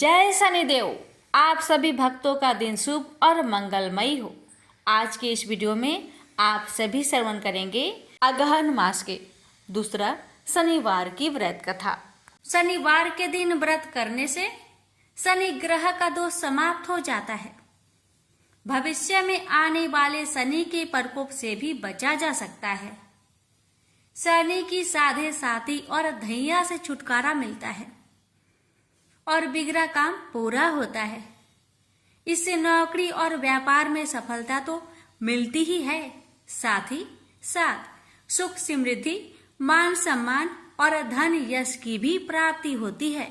जय शनिदेव। आप सभी भक्तों का दिन शुभ और मंगलमयी हो। आज के इस वीडियो में आप सभी श्रवण करेंगे अगहन मास के दूसरा शनिवार की व्रत कथा। शनिवार के दिन व्रत करने से शनि ग्रह का दोष समाप्त हो जाता है। भविष्य में आने वाले शनि के प्रकोप से भी बचा जा सकता है। शनि की साधे साथी और धैया से छुटकारा मिलता है और बिगड़ा काम पूरा होता है। इससे नौकरी और व्यापार में सफलता तो मिलती ही है, साथ ही साथ सुख समृद्धि, मान सम्मान और धन यश की भी प्राप्ति होती है।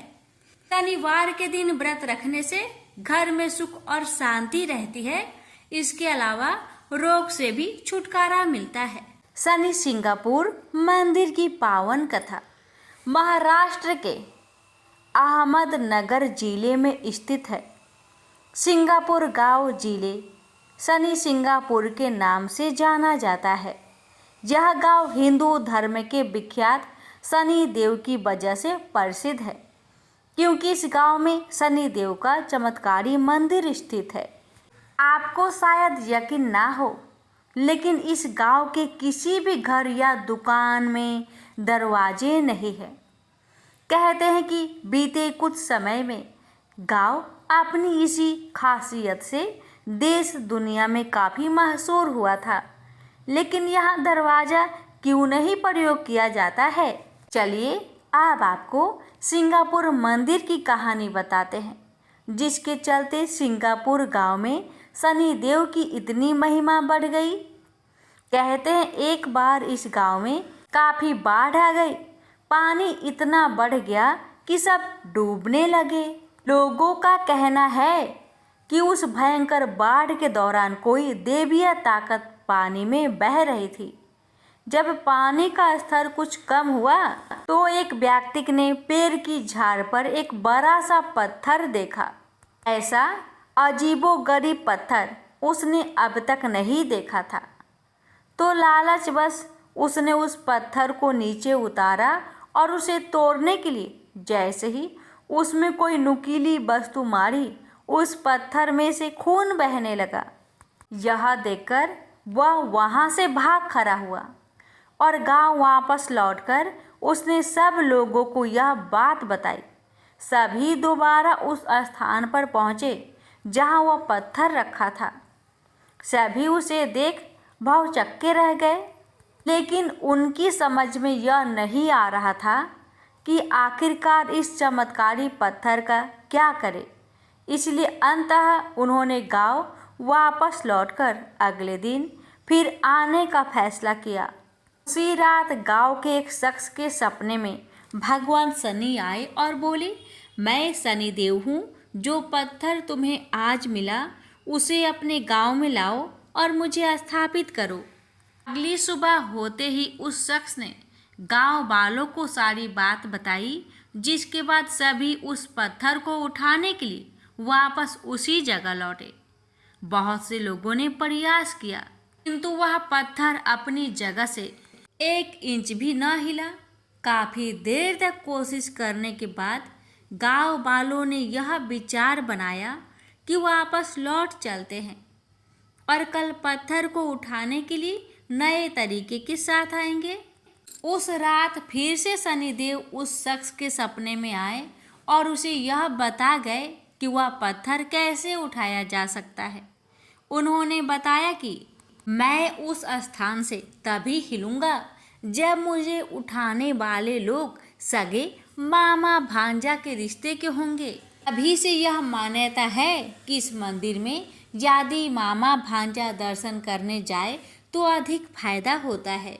शनिवार के दिन व्रत रखने से घर में सुख और शांति रहती है। इसके अलावा रोग से भी छुटकारा मिलता है। शनि सिंगापुर मंदिर की पावन कथा। महाराष्ट्र के अहमदनगर जिले में स्थित है। सिंगापुर गांव जिले शनि सिंगापुर के नाम से जाना जाता है। यह गांव हिंदू धर्म के विख्यात शनि देव की वजह से प्रसिद्ध है, क्योंकि इस गांव में शनि देव का चमत्कारी मंदिर स्थित है। आपको शायद यकीन ना हो, लेकिन इस गांव के किसी भी घर या दुकान में दरवाजे नहीं है। कहते हैं कि बीते कुछ समय में गांव अपनी इसी खासियत से देश दुनिया में काफ़ी मशहूर हुआ था। लेकिन यहाँ दरवाज़ा क्यों नहीं प्रयोग किया जाता है? चलिए अब आपको सिंगापुर मंदिर की कहानी बताते हैं, जिसके चलते सिंगापुर गांव में शनि देव की इतनी महिमा बढ़ गई। कहते हैं एक बार इस गांव में काफ़ी बाढ़ आ गई। पानी इतना बढ़ गया कि सब डूबने लगे। लोगों का कहना है कि उस भयंकर बाढ़ के दौरान कोई दैवीय ताकत पानी में बह रही थी। जब पानी का स्तर कुछ कम हुआ तो एक व्यक्ति ने पेड़ की झाड़ पर एक बड़ा सा पत्थर देखा। ऐसा अजीबोगरीब पत्थर उसने अब तक नहीं देखा था। तो लालचवश उसने उस पत्थर को नीचे उतारा और उसे तोड़ने के लिए जैसे ही उसमें कोई नुकीली वस्तु मारी, उस पत्थर में से खून बहने लगा। यह देखकर वह वहाँ से भाग खड़ा हुआ और गांव वापस लौटकर उसने सब लोगों को यह बात बताई। सभी दोबारा उस स्थान पर पहुँचे जहाँ वह पत्थर रखा था। सभी उसे देख भौचक्के रह गए, लेकिन उनकी समझ में यह नहीं आ रहा था कि आखिरकार इस चमत्कारी पत्थर का क्या करें। इसलिए अंततः उन्होंने गांव वापस लौटकर अगले दिन फिर आने का फैसला किया। उसी रात गांव के एक शख्स के सपने में भगवान शनि आए और बोले, मैं शनि देव हूँ, जो पत्थर तुम्हें आज मिला उसे अपने गांव में लाओ और मुझे स्थापित करो। अगली सुबह होते ही उस शख्स ने गांव वालों को सारी बात बताई, जिसके बाद सभी उस पत्थर को उठाने के लिए वापस उसी जगह लौटे। बहुत से लोगों ने प्रयास किया, किंतु वह पत्थर अपनी जगह से 1 इंच भी न हिला। काफ़ी देर तक कोशिश करने के बाद गांव वालों ने यह विचार बनाया कि वापस लौट चलते हैं और कल पत्थर को उठाने के लिए नए तरीके के साथ आएंगे। उस रात फिर से शनिदेव उस शख्स के सपने में आए और उसे यह बता गए कि वह पत्थर कैसे उठाया जा सकता है। उन्होंने बताया कि मैं उस स्थान से तभी हिलूंगा जब मुझे उठाने वाले लोग सगे मामा भांजा के रिश्ते के होंगे। अभी से यह मान्यता है कि इस मंदिर में यदि मामा भांजा दर्शन करने जाए तो अधिक फायदा होता है।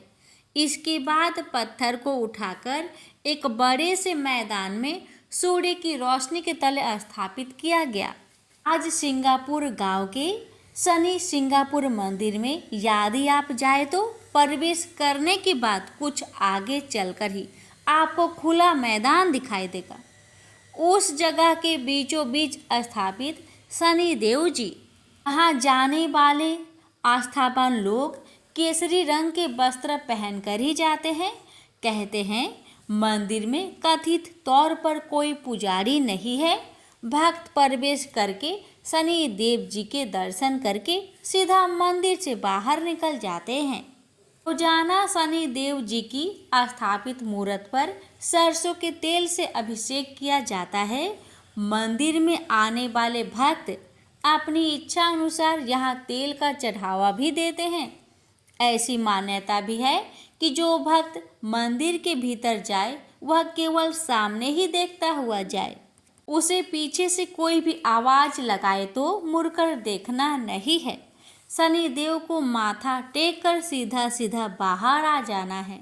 इसके बाद पत्थर को उठाकर एक बड़े से मैदान में सूर्य की रोशनी के तले स्थापित किया गया। आज सिंगापुर गांव के शनि सिंगापुर मंदिर में यदि आप जाए तो प्रवेश करने के बाद कुछ आगे चलकर ही आपको खुला मैदान दिखाई देगा। उस जगह के बीचों बीच स्थापित शनि देव जी, वहाँ जाने वाले आस्थावान लोग केसरी रंग के वस्त्र पहनकर ही जाते हैं। कहते हैं मंदिर में कथित तौर पर कोई पुजारी नहीं है, भक्त प्रवेश करके शनि देव जी के दर्शन करके सीधा मंदिर से बाहर निकल जाते हैं। रोजाना शनि देव जी की स्थापित मूर्त पर सरसों के तेल से अभिषेक किया जाता है। मंदिर में आने वाले भक्त अपनी इच्छा अनुसार यहाँ तेल का चढ़ावा भी देते हैं। ऐसी मान्यता भी है कि जो भक्त मंदिर के भीतर जाए वह केवल सामने ही देखता हुआ जाए, उसे पीछे से कोई भी आवाज लगाए तो मुड़कर देखना नहीं है। शनि देव को माथा टेक कर सीधा सीधा बाहर आ जाना है।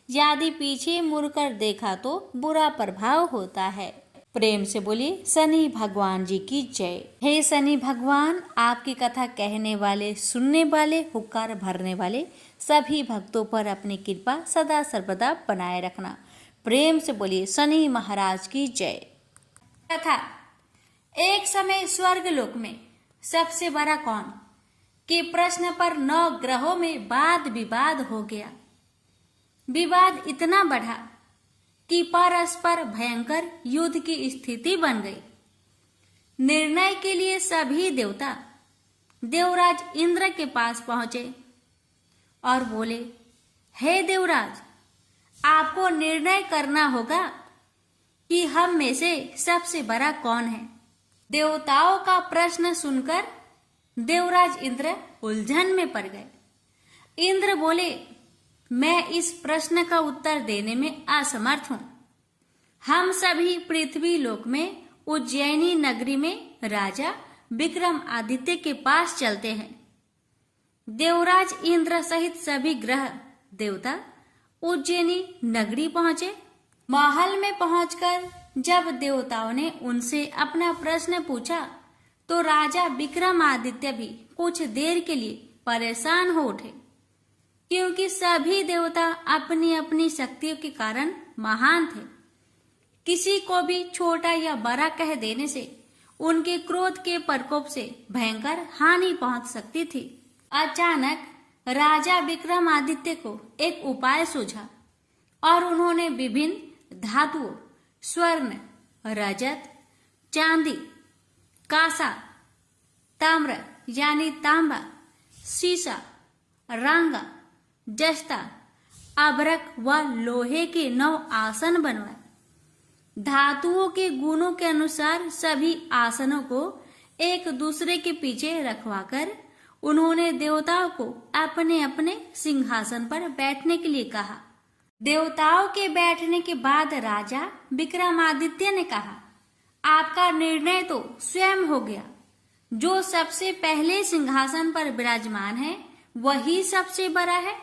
यदि पीछे मुड़कर देखा तो बुरा प्रभाव होता है। प्रेम से बोलिए शनि भगवान जी की जय। हे शनि भगवान, आपकी कथा कहने वाले, सुनने वाले, हुक्कार भरने वाले सभी भक्तों पर अपनी कृपा सदा सर्वदा बनाए रखना। प्रेम से बोलिए शनि महाराज की जय। कथा। एक समय स्वर्गलोक में सबसे बड़ा कौन के प्रश्न पर 9 ग्रहों में वाद विवाद हो गया। विवाद इतना बढ़ा कि परस्पर भयंकर युद्ध की स्थिति बन गई। निर्णय के लिए सभी देवता देवराज इंद्र के पास पहुंचे और बोले, हे देवराज, आपको निर्णय करना होगा कि हम में से सबसे बड़ा कौन है। देवताओं का प्रश्न सुनकर देवराज इंद्र उलझन में पड़ गए। इंद्र बोले, मैं इस प्रश्न का उत्तर देने में असमर्थ हूं। हम सभी पृथ्वी लोक में उज्जैनी नगरी में राजा विक्रमादित्य के पास चलते हैं। देवराज इंद्र सहित सभी ग्रह देवता उज्जैनी नगरी पहुंचे। महल में पहुंचकर जब देवताओं ने उनसे अपना प्रश्न पूछा तो राजा विक्रमादित्य भी कुछ देर के लिए परेशान हो उठे, क्योंकि सभी देवता अपनी अपनी शक्तियों के कारण महान थे। किसी को भी छोटा या बड़ा कह देने से उनके क्रोध के प्रकोप से भयंकर हानि पहुंच सकती थी। अचानक राजा विक्रमादित्य को एक उपाय सूझा और उन्होंने विभिन्न धातुओं, स्वर्ण, रजत, चांदी, कांसा, ताम्र यानी तांबा, सीसा, रांगा, जस्ता, अभ्रक व लोहे के 9 आसन बनवाए। धातुओं के गुणों के अनुसार सभी आसनों को एक दूसरे के पीछे रखवाकर उन्होंने देवताओं को अपने अपने सिंहासन पर बैठने के लिए कहा। देवताओं के बैठने के बाद राजा विक्रमादित्य ने कहा, आपका निर्णय तो स्वयं हो गया। जो सबसे पहले सिंहासन पर विराजमान है वही सबसे बड़ा है।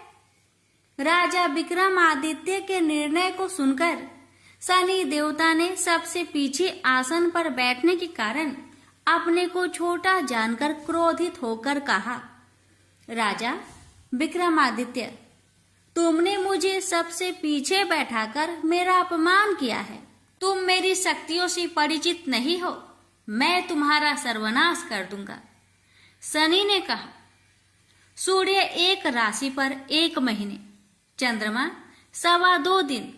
राजा विक्रमादित्य के निर्णय को सुनकर शनि देवता ने सबसे पीछे आसन पर बैठने के कारण अपने को छोटा जानकर क्रोधित होकर कहा, राजा विक्रमादित्य, तुमने मुझे सबसे पीछे बैठाकर मेरा अपमान किया है। तुम मेरी शक्तियों से परिचित नहीं हो। मैं तुम्हारा सर्वनाश कर दूंगा। शनि ने कहा, सूर्य एक राशि पर 1 महीने, चंद्रमा 2.25 दिन,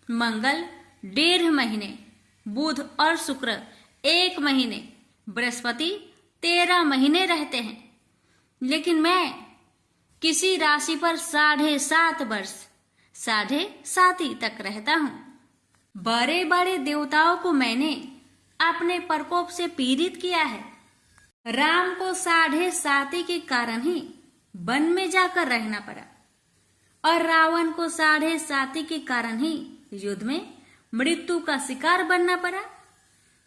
मंगल 1.5 महीने, बुध और शुक्र 1 महीने, बृहस्पति 13 महीने रहते हैं, लेकिन मैं किसी राशि पर 7.5 वर्ष 7.5 तक रहता हूं। बड़े बड़े देवताओं को मैंने अपने प्रकोप से पीड़ित किया है। राम को 7.5 के कारण ही वन में जाकर रहना पड़ा और रावण को 7.5 के कारण ही युद्ध में मृत्यु का शिकार बनना पड़ा।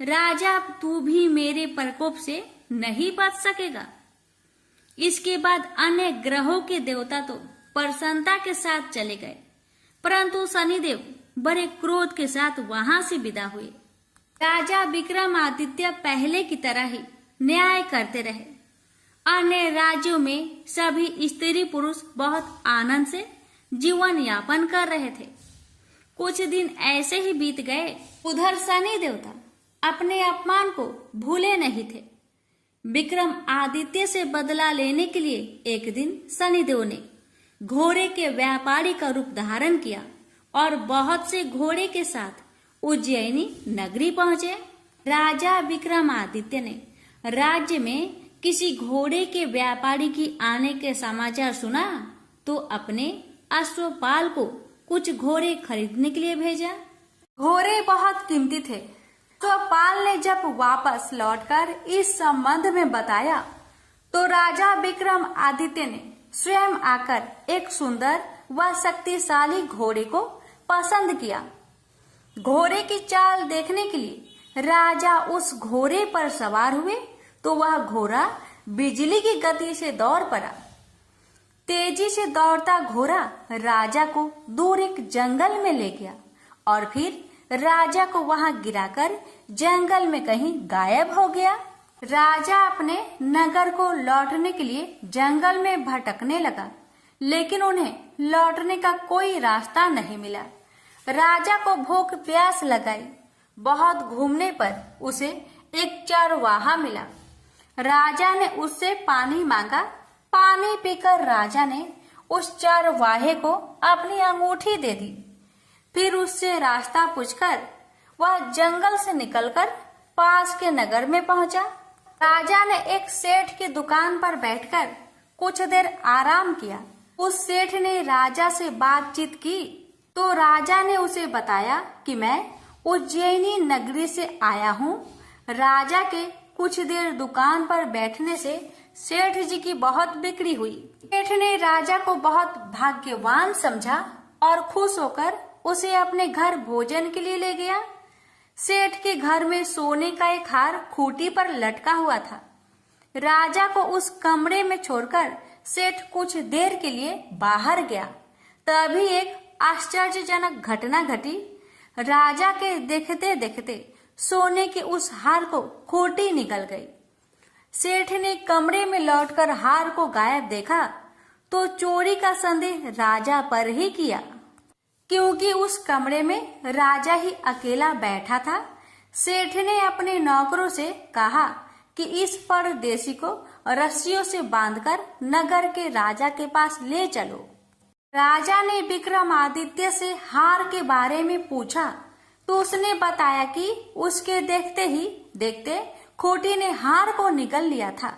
राजा, तू भी मेरे प्रकोप से नहीं बच सकेगा। इसके बाद अन्य ग्रहों के देवता तो प्रसन्नता के साथ चले गए, परंतु शनिदेव बड़े क्रोध के साथ वहां से विदा हुए। राजा विक्रमादित्य पहले की तरह ही न्याय करते रहे। अन्य राज्यों में सभी स्त्री पुरुष बहुत आनंद से जीवन यापन कर रहे थे। कुछ दिन ऐसे ही बीत गए। उधर शनि देवता अपने अपमान को भूले नहीं थे। विक्रम आदित्य से बदला लेने के लिए एक दिन शनिदेव ने घोड़े के व्यापारी का रूप धारण किया और बहुत से घोड़े के साथ उज्जैनी नगरी पहुंचे राजा विक्रमादित्य ने राज्य में किसी घोड़े के व्यापारी की आने के समाचार सुना तो अपने अश्वपाल को कुछ घोड़े खरीदने के लिए भेजा। घोड़े बहुत कीमती थे। तो पाल ने जब वापस लौटकर इस संबंध में बताया तो राजा विक्रम आदित्य ने स्वयं आकर एक सुंदर व शक्तिशाली घोड़े को पसंद किया। घोड़े की चाल देखने के लिए राजा उस घोड़े पर सवार हुए तो वह घोड़ा बिजली की गति से दौड़ पड़ा। तेजी से दौड़ता घोड़ा राजा को दूर एक जंगल में ले गया और फिर राजा को वहां गिराकर जंगल में कहीं गायब हो गया। राजा अपने नगर को लौटने के लिए जंगल में भटकने लगा, लेकिन उन्हें लौटने का कोई रास्ता नहीं मिला। राजा को भूख प्यास लगाई। बहुत घूमने पर उसे एक चरवाहा मिला। राजा ने उससे पानी मांगा। पानी पीकर राजा ने उस चरवाहे को अपनी अंगूठी दे दी। फिर उससे रास्ता पूछकर वह जंगल से निकलकर पास के नगर में पहुंचा। राजा ने एक सेठ की दुकान पर बैठकर कुछ देर आराम किया। उस सेठ ने राजा से बातचीत की तो राजा ने उसे बताया कि मैं उज्जैनी नगरी से आया हूँ। राजा के कुछ देर दुकान पर बैठने से सेठ जी की बहुत बिक्री हुई। सेठ ने राजा को बहुत भाग्यवान समझा और खुश होकर उसे अपने घर भोजन के लिए ले गया। सेठ के घर में सोने का एक हार खूंटी पर लटका हुआ था। राजा को उस कमरे में छोड़कर सेठ कुछ देर के लिए बाहर गया। तभी एक आश्चर्यजनक घटना घटी। राजा के देखते देखते सोने के उस हार को खूंटी निकल गई। सेठ ने कमरे में लौटकर हार को गायब देखा तो चोरी का संदेह राजा पर ही किया, क्योंकि उस कमरे में राजा ही अकेला बैठा था। सेठ ने अपने नौकरों से कहा कि इस परदेशी को रस्सियों से बांधकर नगर के राजा के पास ले चलो। राजा ने विक्रमादित्य से हार के बारे में पूछा तो उसने बताया कि उसके देखते ही देखते खूंटी ने हार को निगल लिया था।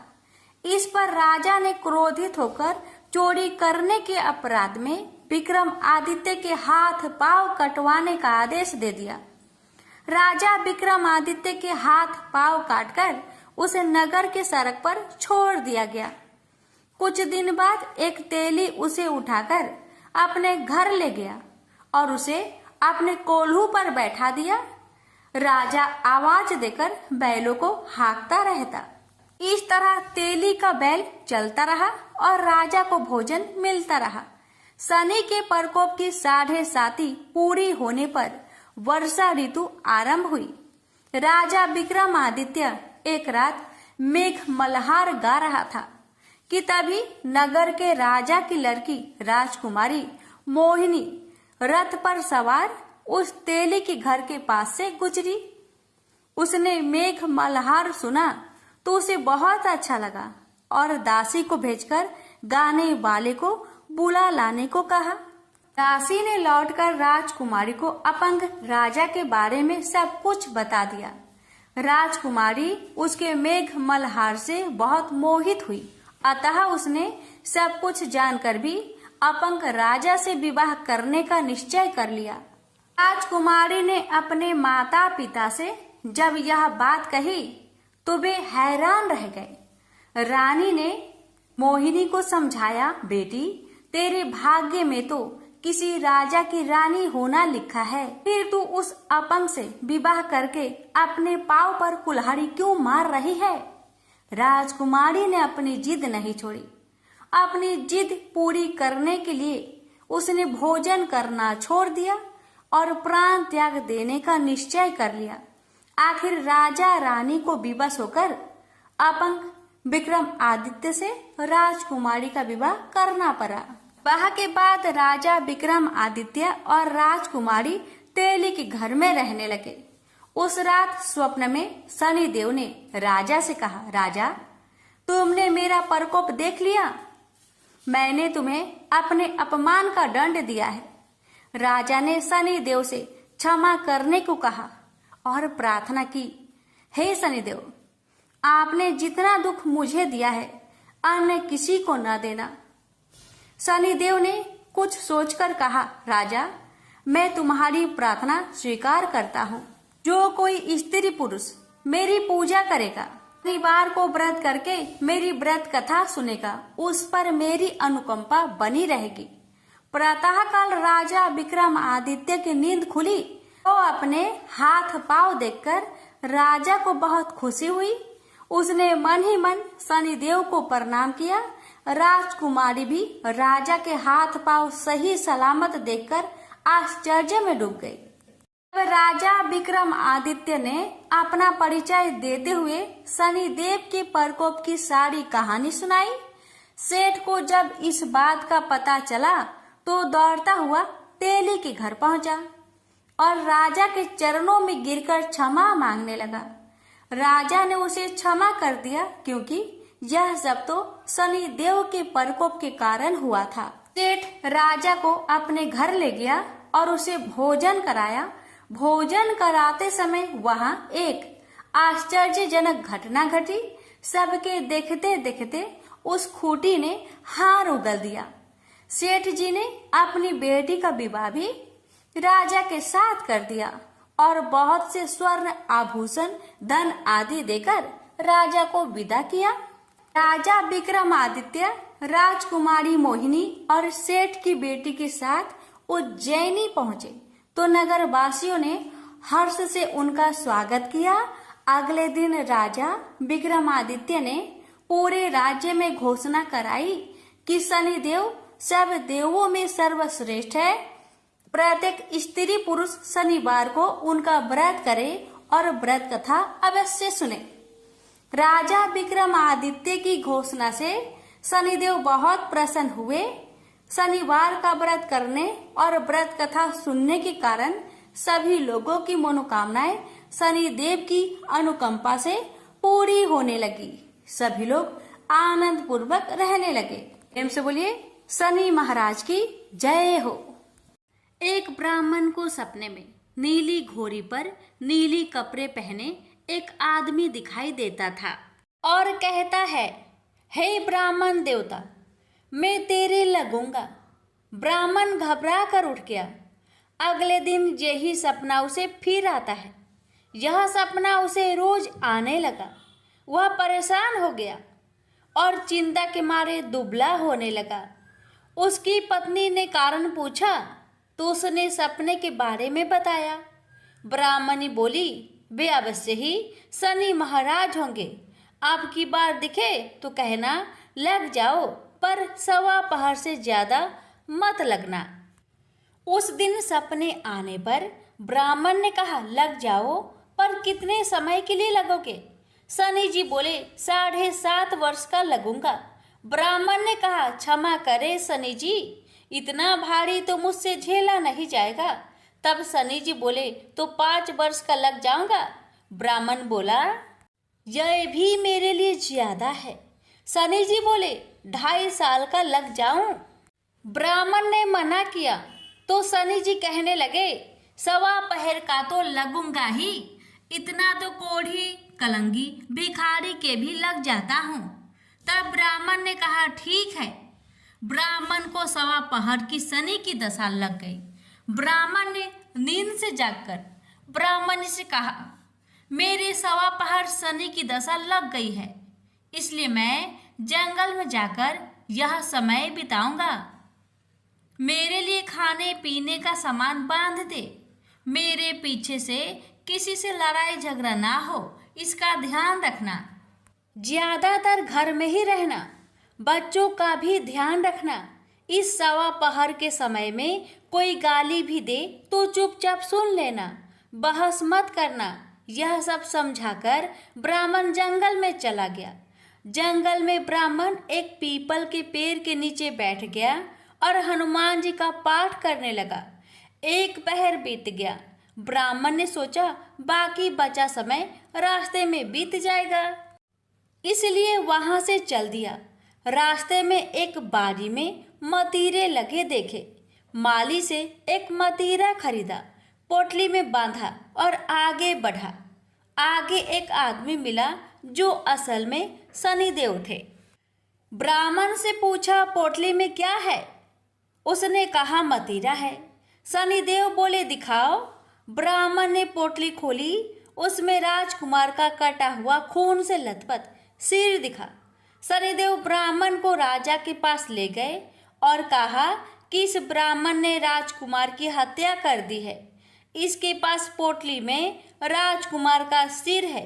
इस पर राजा ने क्रोधित होकर चोरी करने के अपराध में विक्रमादित्य के हाथ पांव कटवाने का आदेश दे दिया। राजा विक्रमादित्य के हाथ पांव काटकर उसे नगर के सड़क पर छोड़ दिया गया। कुछ दिन बाद एक तेली उसे उठाकर अपने घर ले गया और उसे अपने कोल्हू पर बैठा दिया। राजा आवाज देकर बैलों को हाँकता रहता। इस तरह तेली का बैल चलता रहा और राजा को भोजन मिलता रहा। शनि के प्रकोप की 7.5 पूरी होने पर वर्षा ऋतु आरंभ हुई। राजा विक्रमादित्य एक रात मेघ मल्हार गा रहा था कि तभी नगर के राजा की लड़की राजकुमारी मोहिनी रथ पर सवार उस तेली के घर के पास से गुजरी। उसने मेघ मल्हार सुना तो उसे बहुत अच्छा लगा और दासी को भेजकर गाने वाले को बुला लाने को कहा। दासी ने लौटकर राजकुमारी को अपंग राजा के बारे में सब कुछ बता दिया। राजकुमारी उसके मेघ मल्हार से बहुत मोहित हुई, अतः उसने सब कुछ जानकर भी अपंग राजा से विवाह करने का निश्चय कर लिया। राजकुमारी ने अपने माता पिता से जब यह बात कही तो वे हैरान रह गए। रानी ने मोहिनी को समझाया, बेटी तेरे भाग्य में तो किसी राजा की रानी होना लिखा है, फिर तू उस अपंग से विवाह करके अपने पांव पर कुल्हाड़ी क्यों मार रही है। राजकुमारी ने अपनी जिद नहीं छोड़ी। अपनी जिद पूरी करने के लिए उसने भोजन करना छोड़ दिया और प्राण त्याग देने का निश्चय कर लिया। आखिर राजा रानी को विवश होकर अपंग विक्रमादित्य से राजकुमारी का विवाह करना पड़ा। विवाह के बाद राजा विक्रमादित्य और राजकुमारी तेली के घर में रहने लगे। उस रात स्वप्न में शनिदेव ने राजा से कहा, राजा तुमने मेरा प्रकोप देख लिया। मैंने तुम्हें अपने अपमान का दंड दिया है। राजा ने शनिदेव से क्षमा करने को कहा और प्रार्थना की हे शनिदेव, आपने जितना दुख मुझे दिया है अन्य किसी को न देना। शनिदेव ने कुछ सोचकर कहा, राजा, मैं तुम्हारी प्रार्थना स्वीकार करता हूँ। जो कोई स्त्री पुरुष मेरी पूजा करेगा, शनिवार को व्रत करके मेरी व्रत कथा सुनेगा, उस पर मेरी अनुकंपा बनी रहेगी। प्रातः काल राजा विक्रमादित्य की नींद खुली तो अपने हाथ पांव देखकर राजा को बहुत खुशी हुई। उसने मन ही मन शनिदेव को प्रणाम किया। राजकुमारी भी राजा के हाथ पांव सही सलामत देखकर आश्चर्य में डूब गई। राजा विक्रमादित्य ने अपना परिचय देते हुए शनिदेव के प्रकोप की सारी कहानी सुनाई। सेठ को जब इस बात का पता चला तो दौड़ता हुआ तेली के घर पहुंचा और राजा के चरणों में गिरकर क्षमा मांगने लगा। राजा ने उसे क्षमा कर दिया क्योंकि यह सब तो शनिदेव के प्रकोप के कारण हुआ था। सेठ राजा को अपने घर ले गया और उसे भोजन कराया। भोजन कराते समय वहां एक आश्चर्यजनक घटना घटी। सबके देखते देखते उस खूंटी ने हार उगल दिया। सेठ जी ने अपनी बेटी का विवाह भी राजा के साथ कर दिया और बहुत से स्वर्ण आभूषण, धन आदि देकर राजा को विदा किया। राजा विक्रमादित्य राजकुमारी मोहिनी और सेठ की बेटी के साथ उज्जैनी पहुंचे तो नगर वासियों ने हर्ष से उनका स्वागत किया। अगले दिन राजा विक्रमादित्य ने पूरे राज्य में घोषणा कराई कि शनिदेव सब देवों में सर्वश्रेष्ठ है। प्रत्येक स्त्री पुरुष शनिवार को उनका व्रत करे और व्रत कथा अवश्य सुने। राजा विक्रमादित्य की घोषणा से शनिदेव बहुत प्रसन्न हुए। शनिवार का व्रत करने और व्रत कथा सुनने के कारण सभी लोगों की मनोकामनाएं शनिदेव की अनुकंपा से पूरी होने लगी। सभी लोग आनंद पूर्वक रहने लगे। प्रेम से बोलिए शनि महाराज की जय हो। एक ब्राह्मण को सपने में नीली घोड़ी पर नीली कपड़े पहने एक आदमी दिखाई देता था और कहता है, हे ब्राह्मण देवता, मैं तेरे लगूंगा। ब्राह्मण घबरा कर उठ गया। अगले दिन यही सपना उसे फिर आता है। यह सपना उसे रोज आने लगा। वह परेशान हो गया और चिंता के मारे दुबला होने लगा। उसकी पत्नी ने कारण पूछा तो उसने सपने के बारे में बताया। ब्राह्मणी बोली, वे अवश्य ही शनि महाराज होंगे। आपकी बार दिखे तो कहना लग जाओ, पर सवा पहर से ज्यादा मत लगना। उस दिन सपने आने पर ब्राह्मण ने कहा, लग जाओ, पर कितने समय के लिए लगोगे? शनि जी बोले, 7.5 वर्ष का लगूंगा। ब्राह्मण ने कहा, क्षमा करे शनि जी, इतना भारी तो मुझसे झेला नहीं जाएगा। तब शनि जी बोले, तो 5 वर्ष का लग जाऊंगा। ब्राह्मण बोला, यह भी मेरे लिए ज्यादा है। शनि जी बोले, 2.5 साल का लग जाऊं। ब्राह्मण ने मना किया तो शनि जी कहने लगे, सवा पहर का तो लगूंगा ही, इतना तो कोढ़ी कलंगी भिखारी के भी लग जाता हूँ। तब ब्राह्मण ने कहा, ठीक है। ब्राह्मण को सवा पहर की शनि की दशा लग गई। ब्राह्मण ने नींद से जागकर ब्राह्मण से कहा, मेरे सवा पहर शनि की दशा लग गई है, इसलिए मैं जंगल में जाकर यह समय बिताऊंगा। मेरे लिए खाने पीने का सामान बांध दे। मेरे पीछे से किसी से लड़ाई झगड़ा ना हो, इसका ध्यान रखना। ज्यादातर घर में ही रहना। बच्चों का भी ध्यान रखना। इस सवा पहर के समय में कोई गाली भी दे तो चुपचाप सुन लेना, बहस मत करना। यह सब समझाकर ब्राह्मण जंगल में चला गया। जंगल में ब्राह्मण एक पीपल के पेड़ के नीचे बैठ गया और हनुमान जी का पाठ करने लगा। 1 पहर बीत गया। ब्राह्मण ने सोचा बाकी बचा समय रास्ते में बीत जाएगा, इसलिए वहां से चल दिया। रास्ते में एक बाड़ी में मतीरे लगे देखे। माली से एक मतीरा खरीदा, पोटली में बांधा और आगे बढ़ा। आगे एक आदमी मिला जो असल में शनिदेव थे। ब्राह्मण से पूछा, पोटली में क्या है? उसने कहा, मदिरा है। शनिदेव बोले, दिखाओ। ब्राह्मण ने पोटली खोली। उसमें राजकुमार का कटा हुआ खून से लथपथ सिर दिखा। शनिदेव ब्राह्मण को राजा के पास ले गए और कहा कि इस ब्राह्मण ने राजकुमार की हत्या कर दी है। इसके पास पोटली में राजकुमार का सिर है।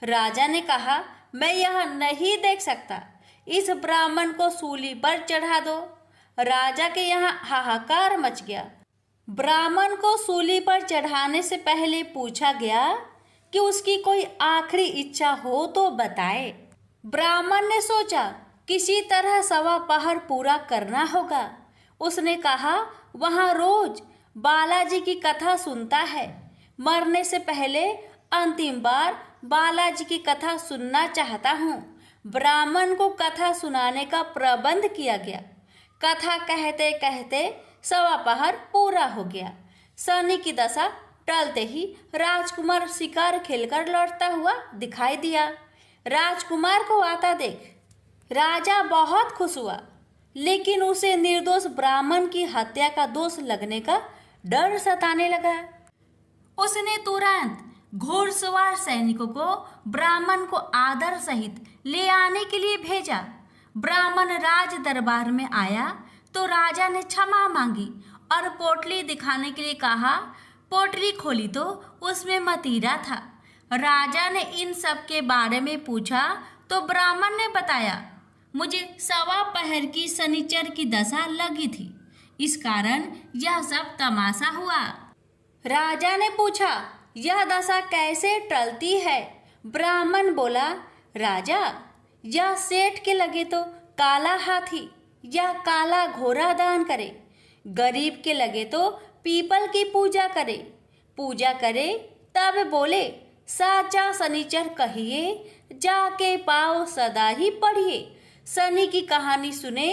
राजा ने कहा, मैं यह नहीं देख सकता, इस ब्राह्मण को सूली पर चढ़ा दो। राजा के यहाँ हाहाकार मच गया। ब्राह्मण को सूली पर चढ़ाने से पहले पूछा गया कि उसकी कोई आखिरी इच्छा हो तो बताए। ब्राह्मण ने सोचा, किसी तरह 1.25 पहर पूरा करना होगा। उसने कहा, वहाँ रोज बालाजी की कथा सुनता है। मरने से पहले अंतिम बार बालाजी की कथा सुनना चाहता हूँ। ब्राह्मण को कथा सुनाने का प्रबंध किया गया। कथा कहते कहते 1.25 पहर पूरा हो गया। शनि की दशा टलते ही राजकुमार शिकार खेलकर लौटता हुआ दिखाई दिया। राजकुमार को आता देख राजा बहुत खुश हुआ, लेकिन उसे निर्दोष ब्राह्मण की हत्या का दोष लगने का डर सताने लगा। उसने तुरंत घोड़सवार सैनिकों को ब्राह्मण को आदर सहित ले आने के लिए भेजा। ब्राह्मण राज दरबार में आया तो राजा ने क्षमा मांगी और पोटली दिखाने के लिए कहा। पोटली खोली तो उसमें मदिरा था। राजा ने इन सब के बारे में पूछा तो ब्राह्मण ने बताया, मुझे 1.25 पहर की शनिचर की दशा लगी थी, इस कारण यह सब तमाशा हुआ। राजा ने पूछा, यह दशा कैसे टलती है? ब्राह्मण बोला, राजा, यह सेठ के लगे तो काला हाथी या काला घोड़ा दान करे, गरीब के लगे तो पीपल की पूजा करे तब बोले, साचा शनिचर कहिए, जाके पाओ सदा ही पढ़िए। शनि की कहानी सुने,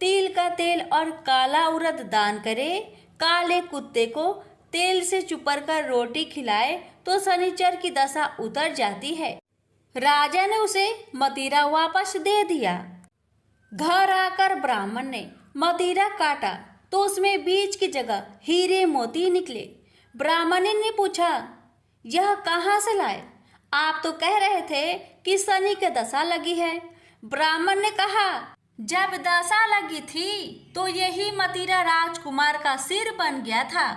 तिल का तेल और काला उड़द दान करे, काले कुत्ते को तेल से चुपर कर रोटी खिलाए तो शनिचर की दशा उतर जाती है। राजा ने उसे मदिरा वापस दे दिया। घर आकर ब्राह्मण ने मदिरा काटा तो उसमें बीज की जगह हीरे मोती निकले। ब्राह्मण ने पूछा, यह कहाँ से लाए? आप तो कह रहे थे कि शनि की दशा लगी है। ब्राह्मण ने कहा, जब दशा लगी थी तो यही मदिरा राजकुमार का सिर बन गया था।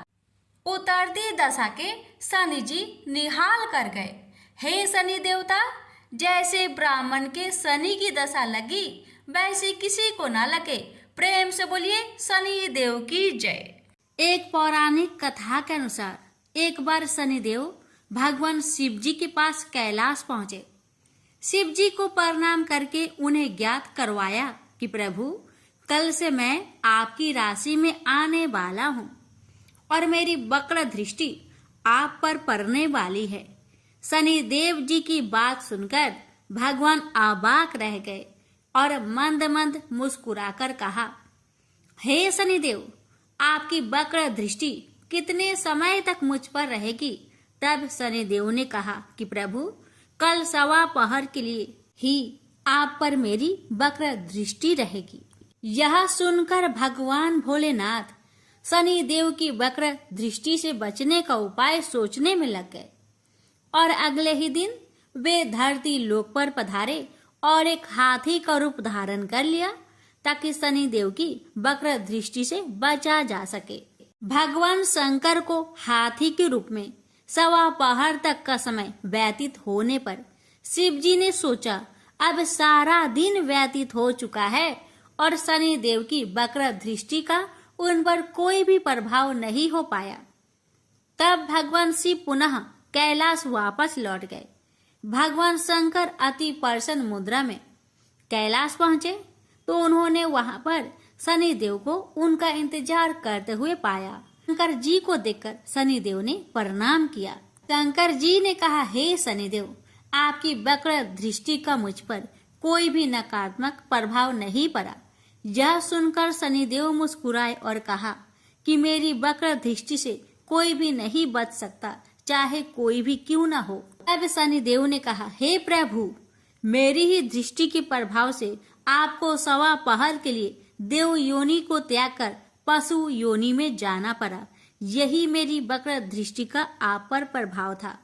उतरती दशा के शनि जी निहाल कर गए। हे शनि देवता, जैसे ब्राह्मण के शनि की दशा लगी वैसे किसी को ना लगे। प्रेम से बोलिए शनि देव की जय। एक पौराणिक कथा के अनुसार एक बार शनिदेव भगवान शिव जी के पास कैलाश पहुंचे। शिव जी को प्रणाम करके उन्हें ज्ञात करवाया कि प्रभु, कल से मैं आपकी राशि में आने वाला हूँ और मेरी वक्र दृष्टि आप पर पड़ने वाली है। शनिदेव जी की बात सुनकर भगवान अबाक रह गए और मंद मंद मुस्कुराकर कहा, हे शनिदेव, आपकी वक्र दृष्टि कितने समय तक मुझ पर रहेगी? तब शनिदेव ने कहा कि प्रभु, कल 1.25 पहर के लिए ही आप पर मेरी वक्र दृष्टि रहेगी। यह सुनकर भगवान भोलेनाथ शनिदेव की वक्र दृष्टि से बचने का उपाय सोचने में लग गए और अगले ही दिन वे धरती लोक पर पधारे और एक हाथी का रूप धारण कर लिया ताकि शनिदेव की वक्र दृष्टि से बचा जा सके। भगवान शंकर को हाथी के रूप में 1.25 पहर तक का समय व्यतीत होने पर शिव जी ने सोचा, अब सारा दिन व्यतीत हो चुका है और शनिदेव की वक्र दृष्टि का उन पर कोई भी प्रभाव नहीं हो पाया। तब भगवान शिव पुनः कैलाश वापस लौट गए। भगवान शंकर अति प्रसन्न मुद्रा में कैलाश पहुंचे तो उन्होंने वहां पर शनिदेव को उनका इंतजार करते हुए पाया। शंकर जी को देखकर शनिदेव ने प्रणाम किया। शंकर जी ने कहा, हे शनिदेव, आपकी वक्र दृष्टि का मुझ पर कोई भी नकारात्मक प्रभाव नहीं पड़ा। यह सुनकर शनिदेव मुस्कुराए और कहा कि मेरी वक्र दृष्टि से कोई भी नहीं बच सकता, चाहे कोई भी क्यों न हो। तब शनिदेव ने कहा, हे प्रभु, मेरी ही दृष्टि के प्रभाव से आपको सवा पहर के लिए देव योनि को त्याग कर पशु योनि में जाना पड़ा। यही मेरी वक्र दृष्टि का आप पर प्रभाव था।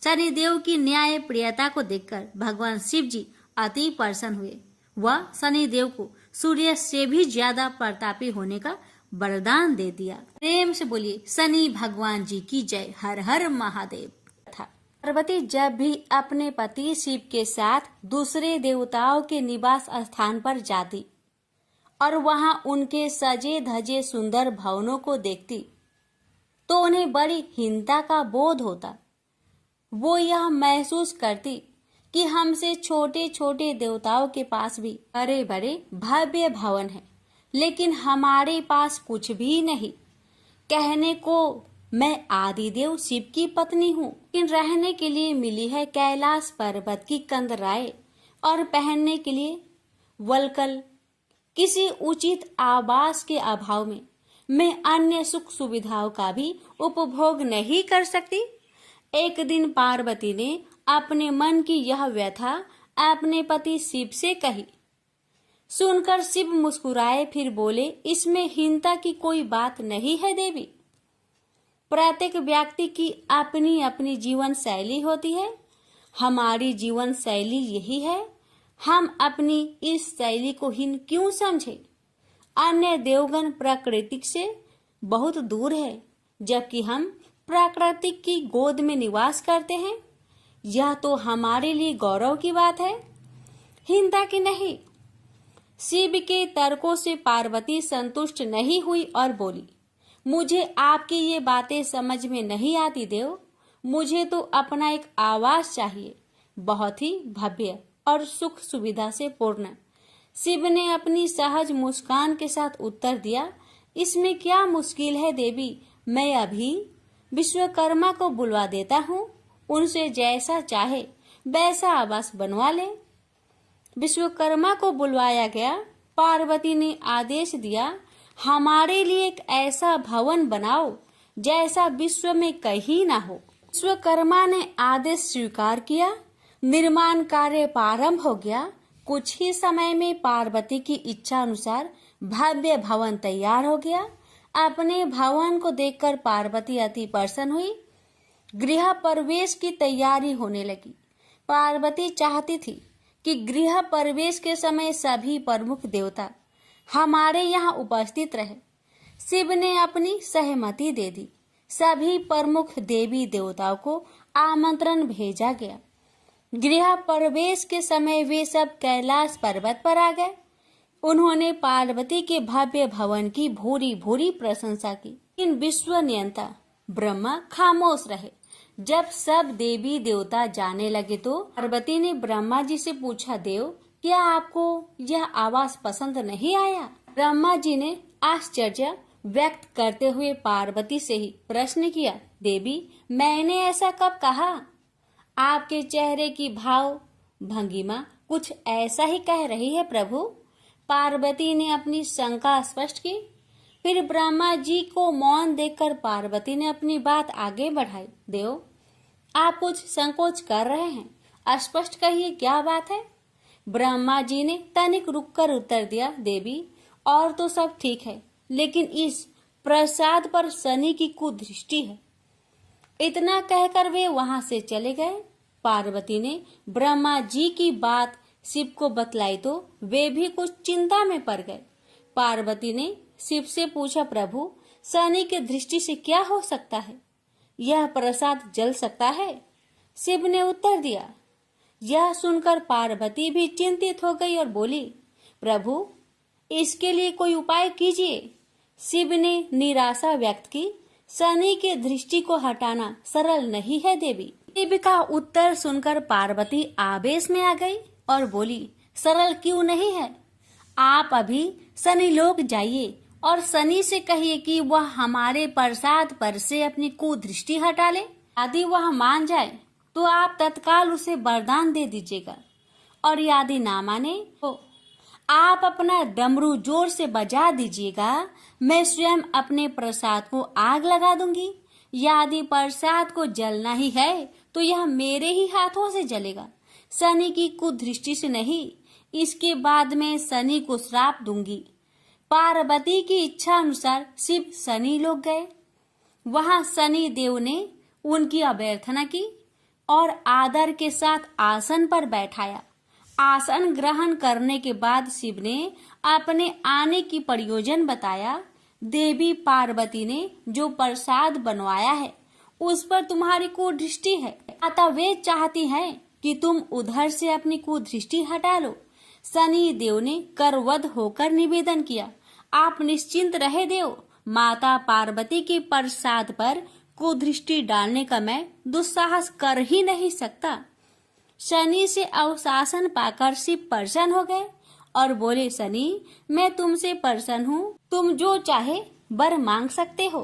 शनिदेव की न्याय प्रियता को देखकर भगवान शिव जी अति प्रसन्न हुए। वह शनिदेव को सूर्य से भी ज्यादा प्रतापी होने का वरदान दे दिया। प्रेम से बोलिए शनि भगवान जी की जय। हर हर महादेव। पार्वती जब भी अपने पति शिव के साथ दूसरे देवताओं के निवास स्थान पर जाती और वहां उनके सजे धजे सुंदर भवनों को देखती तो उन्हें बड़ी हीनता का बोध होता। वो यह महसूस करती कि हमसे छोटे छोटे देवताओं के पास भी बड़े बड़े भव्य भवन हैं, लेकिन हमारे पास कुछ भी नहीं। कहने को मैं आदिदेव शिव की पत्नी हूँ, लेकिन रहने के लिए मिली है कैलाश पर्वत की कंदराएं और पहनने के लिए वल्कल। किसी उचित आवास के अभाव में मैं अन्य सुख सुविधाओं का भी उपभोग नहीं कर सकती। एक दिन पार्वती ने अपने मन की यह व्यथा अपने पति शिव से कही। सुनकर शिव मुस्कुराए, फिर बोले, इसमें हीनता की कोई बात नहीं है देवी। प्रत्येक व्यक्ति की अपनी अपनी जीवन शैली होती है। हमारी जीवन शैली यही है। हम अपनी इस शैली को हीन क्यों समझे? अन्य देवगण प्राकृतिक से बहुत दूर है, जबकि हम प्राकृतिक की गोद में निवास करते हैं। यह तो हमारे लिए गौरव की बात है, हीनता की नहीं। शिव के तर्कों से पार्वती संतुष्ट नहीं हुई और बोली, मुझे आपकी ये बातें समझ में नहीं आती देव। मुझे तो अपना एक आवास चाहिए, बहुत ही भव्य और सुख सुविधा से पूर्ण। शिव ने अपनी सहज मुस्कान के साथ उत्तर दिया, इसमें क्या मुश्किल है देवी। मैं अभी विश्वकर्मा को बुलवा देता हूँ, उनसे जैसा चाहे वैसा आवास बनवा ले। विश्वकर्मा को बुलवाया गया। पार्वती ने आदेश दिया, हमारे लिए एक ऐसा भवन बनाओ जैसा विश्व में कहीं ना हो। विश्वकर्मा ने आदेश स्वीकार किया। निर्माण कार्य प्रारंभ हो गया। कुछ ही समय में पार्वती की इच्छा अनुसार भव्य भवन तैयार हो गया। अपने भवन को देखकर पार्वती अति प्रसन्न हुई। गृह प्रवेश की तैयारी होने लगी। पार्वती चाहती थी कि गृह प्रवेश के समय सभी प्रमुख देवता हमारे यहाँ उपस्थित रहे। शिव ने अपनी सहमति दे दी। सभी प्रमुख देवी देवताओं को आमंत्रण भेजा गया। गृह प्रवेश के समय वे सब कैलाश पर्वत पर आ गए। उन्होंने पार्वती के भव्य भवन की भूरी भूरी प्रशंसा की। इन विश्व नियंता ब्रह्मा खामोश रहे। जब सब देवी देवता जाने लगे तो पार्वती ने ब्रह्मा जी से पूछा, देव, क्या आपको यह आवास पसंद नहीं आया? ब्रह्मा जी ने आश्चर्य व्यक्त करते हुए पार्वती से ही प्रश्न किया, देवी, मैंने ऐसा कब कहा? आपके चेहरे की भाव भंगिमा कुछ ऐसा ही कह रही है प्रभु। पार्वती ने अपनी शंका स्पष्ट की। फिर ब्रह्मा जी को मौन देखकर पार्वती ने अपनी बात आगे बढ़ाई। देव, आप कुछ संकोच कर रहे हैं, स्पष्ट कहिए क्या बात है? ब्रह्मा जी ने तनिक रुककर उत्तर दिया, देवी, और तो सब ठीक है, लेकिन इस प्रसाद पर शनि की कुदृष्टि है। इतना कहकर वे वहां से चले गए। पार्वती ने ब्रह्मा जी की बात शिव को बतलाई तो वे भी कुछ चिंता में पड़ गए। पार्वती ने शिव से पूछा, प्रभु, शनि की दृष्टि से क्या हो सकता है? यह प्रसाद जल सकता है? शिव ने उत्तर दिया। यह सुनकर पार्वती भी चिंतित हो गई और बोली, प्रभु, इसके लिए कोई उपाय कीजिए। शिव ने निराशा व्यक्त की। शनि की दृष्टि को हटाना सरल नहीं है देवी। शिव का उत्तर सुनकर पार्वती आवेश में आ गई और बोली, सरल क्यों नहीं है? आप अभी शनि लोक जाइए और शनि से कहिए कि वह हमारे प्रसाद पर से अपनी कुदृष्टि हटा ले। यदि वह मान जाए तो आप तत्काल उसे वरदान दे दीजिएगा, और यदि ना माने तो आप अपना डमरू जोर से बजा दीजिएगा। मैं स्वयं अपने प्रसाद को आग लगा दूंगी। यदि प्रसाद को जलना ही है तो यह मेरे ही हाथों से जलेगा, शनि की कुदृष्टि से नहीं। इसके बाद मैं शनि को श्राप दूंगी। पार्वती की इच्छा अनुसार शिव शनि लोग गए। वहां शनि देव ने उनकी अभ्यर्थना की और आदर के साथ आसन पर बैठाया। आसन ग्रहण करने के बाद शिव ने अपने आने की प्रयोजन बताया। देवी पार्वती ने जो प्रसाद बनवाया है उस पर तुम्हारी कुदृष्टि है, अतः वे चाहती हैं कि तुम उधर से अपनी कुदृष्टि हटा लो। शनि देव ने करवध होकर निवेदन किया, आप निश्चिंत रहे देव, माता पार्वती के प्रसाद पर कुदृष्टि डालने का मैं दुस्साहस कर ही नहीं सकता। शनि से अवशासन पाकर शिव प्रसन्न हो गए और बोले, शनि मैं तुमसे प्रसन्न हूँ, तुम जो चाहे वर मांग सकते हो।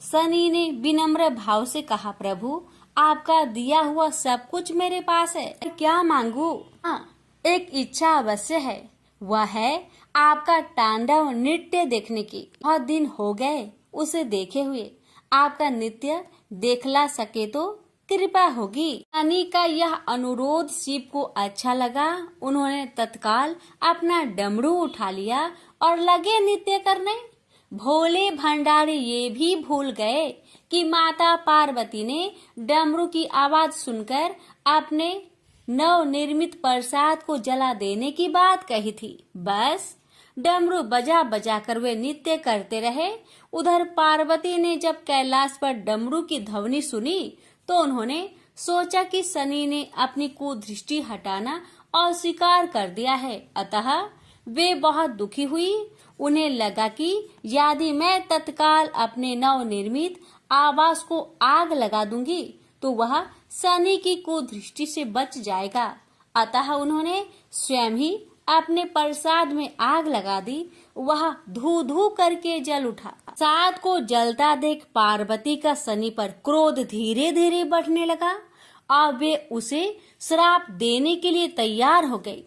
शनि ने विनम्र भाव से कहा, प्रभु आपका दिया हुआ सब कुछ मेरे पास है, क्या मांगू? हाँ, एक इच्छा अवश्य है, वह है आपका तांडव नृत्य देखने की। बहुत दिन हो गए उसे देखे हुए, आपका नृत्य देखला सके तो कृपा होगी। शनि का यह अनुरोध शिव को अच्छा लगा। उन्होंने तत्काल अपना डमरू उठा लिया और लगे नृत्य करने। भोले भंडारी ये भी भूल गए कि माता पार्वती ने डमरू की आवाज सुनकर अपने नव निर्मित प्रसाद को जला देने की बात कही थी। बस डमरू बजा बजा कर वे नृत्य करते रहे। उधर पार्वती ने जब कैलाश पर डमरू की ध्वनि सुनी तो उन्होंने सोचा कि शनि ने अपनी कुदृष्टि हटाना अस्वीकार कर दिया है, अतः वे बहुत दुखी हुई। उन्हें लगा कि यदि मैं तत्काल अपने नव निर्मित आवास को आग लगा दूंगी तो वह शनि की कुदृष्टि से बच जाएगा। अतः उन्होंने स्वयं ही अपने प्रसाद में आग लगा दी। वह धू धू करके जल उठा। प्रसाद को जलता देख पार्वती का शनि पर क्रोध धीरे धीरे बढ़ने लगा और वे उसे श्राप देने के लिए तैयार हो गई।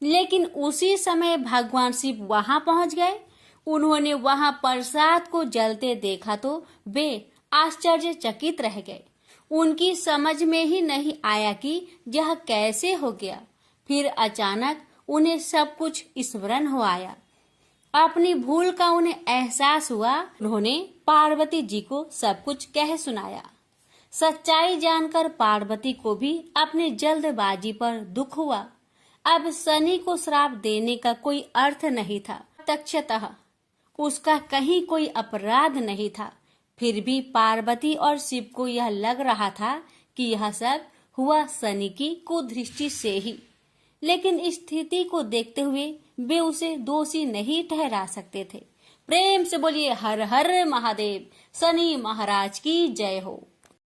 लेकिन उसी समय भगवान शिव वहां पहुंच गए। उन्होंने वहां प्रसाद को जलते देखा तो वे आश्चर्यचकित रह गए। उनकी समझ में ही नहीं आया कि यह कैसे हो गया। फिर अचानक उन्हें सब कुछ स्मरण हो आया। अपनी भूल का उन्हें एहसास हुआ। उन्होंने पार्वती जी को सब कुछ कह सुनाया। सच्चाई जानकर पार्वती को भी अपनी जल्दबाजी पर दुख हुआ। अब शनि को श्राप देने का कोई अर्थ नहीं था। प्रत्यक्षतः उसका कहीं कोई अपराध नहीं था। फिर भी पार्वती और शिव को यह लग रहा था कि यह सब हुआ शनि की कुदृष्टि से ही। लेकिन स्थिति को देखते हुए वे उसे दोषी नहीं ठहरा सकते थे। प्रेम से बोलिए हर हर महादेव। शनि महाराज की जय हो।